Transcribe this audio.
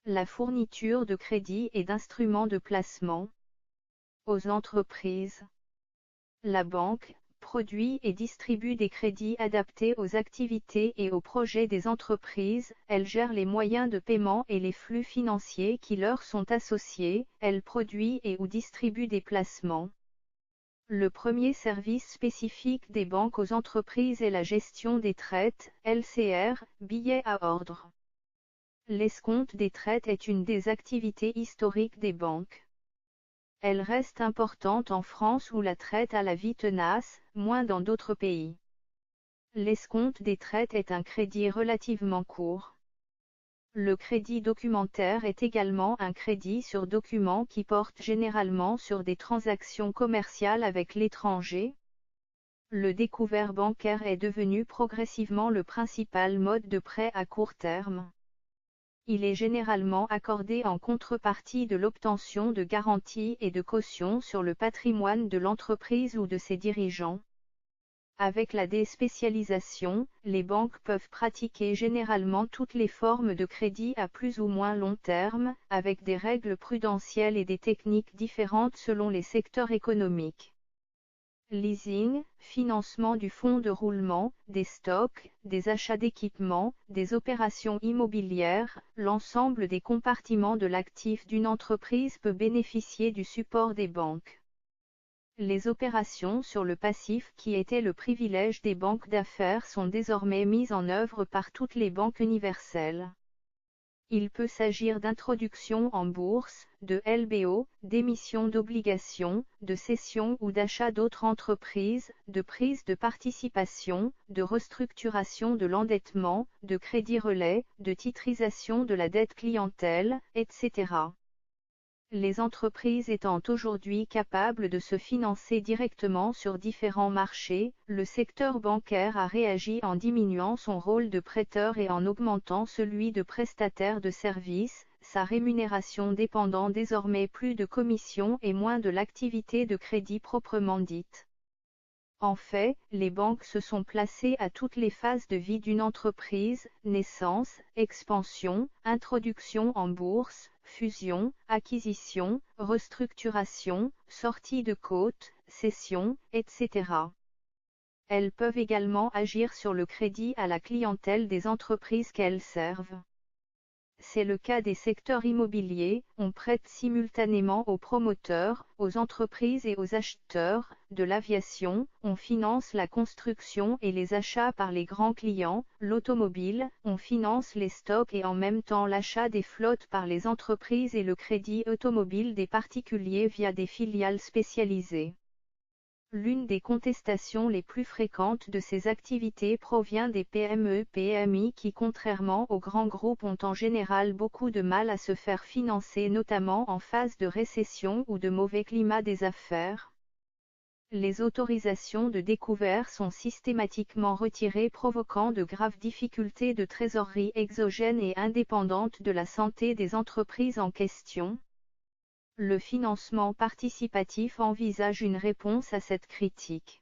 la fourniture de crédits et d'instruments de placement aux entreprises. La banque produit et distribue des crédits adaptés aux activités et aux projets des entreprises, elle gère les moyens de paiement et les flux financiers qui leur sont associés, elle produit et ou distribue des placements. Le premier service spécifique des banques aux entreprises est la gestion des traites, LCR, billets à ordre. L'escompte des traites est une des activités historiques des banques. Elle reste importante en France où la traite a la vie tenace, moins dans d'autres pays. L'escompte des traites est un crédit relativement court. Le crédit documentaire est également un crédit sur document qui porte généralement sur des transactions commerciales avec l'étranger. Le découvert bancaire est devenu progressivement le principal mode de prêt à court terme. Il est généralement accordé en contrepartie de l'obtention de garanties et de cautions sur le patrimoine de l'entreprise ou de ses dirigeants. Avec la déspécialisation, les banques peuvent pratiquer généralement toutes les formes de crédit à plus ou moins long terme, avec des règles prudentielles et des techniques différentes selon les secteurs économiques. Leasing, financement du fonds de roulement, des stocks, des achats d'équipements, des opérations immobilières, l'ensemble des compartiments de l'actif d'une entreprise peut bénéficier du support des banques. Les opérations sur le passif qui étaient le privilège des banques d'affaires sont désormais mises en œuvre par toutes les banques universelles. Il peut s'agir d'introduction en bourse, de LBO, d'émission d'obligations, de cession ou d'achat d'autres entreprises, de prise de participation, de restructuration de l'endettement, de crédit relais, de titrisation de la dette clientèle, etc. Les entreprises étant aujourd'hui capables de se financer directement sur différents marchés, le secteur bancaire a réagi en diminuant son rôle de prêteur et en augmentant celui de prestataire de services, sa rémunération dépendant désormais plus de commissions et moins de l'activité de crédit proprement dite. En fait, les banques se sont placées à toutes les phases de vie d'une entreprise, naissance, expansion, introduction en bourse, fusion, acquisition, restructuration, sortie de côte, cession, etc. Elles peuvent également agir sur le crédit à la clientèle des entreprises qu'elles servent. C'est le cas des secteurs immobiliers, on prête simultanément aux promoteurs, aux entreprises et aux acheteurs, de l'aviation, on finance la construction et les achats par les grands clients, l'automobile, on finance les stocks et en même temps l'achat des flottes par les entreprises et le crédit automobile des particuliers via des filiales spécialisées. L'une des contestations les plus fréquentes de ces activités provient des PME-PMI qui, contrairement aux grands groupes, ont en général beaucoup de mal à se faire financer, notamment en phase de récession ou de mauvais climat des affaires. Les autorisations de découvert sont systématiquement retirées, provoquant de graves difficultés de trésorerie exogènes et indépendantes de la santé des entreprises en question. Le financement participatif envisage une réponse à cette critique.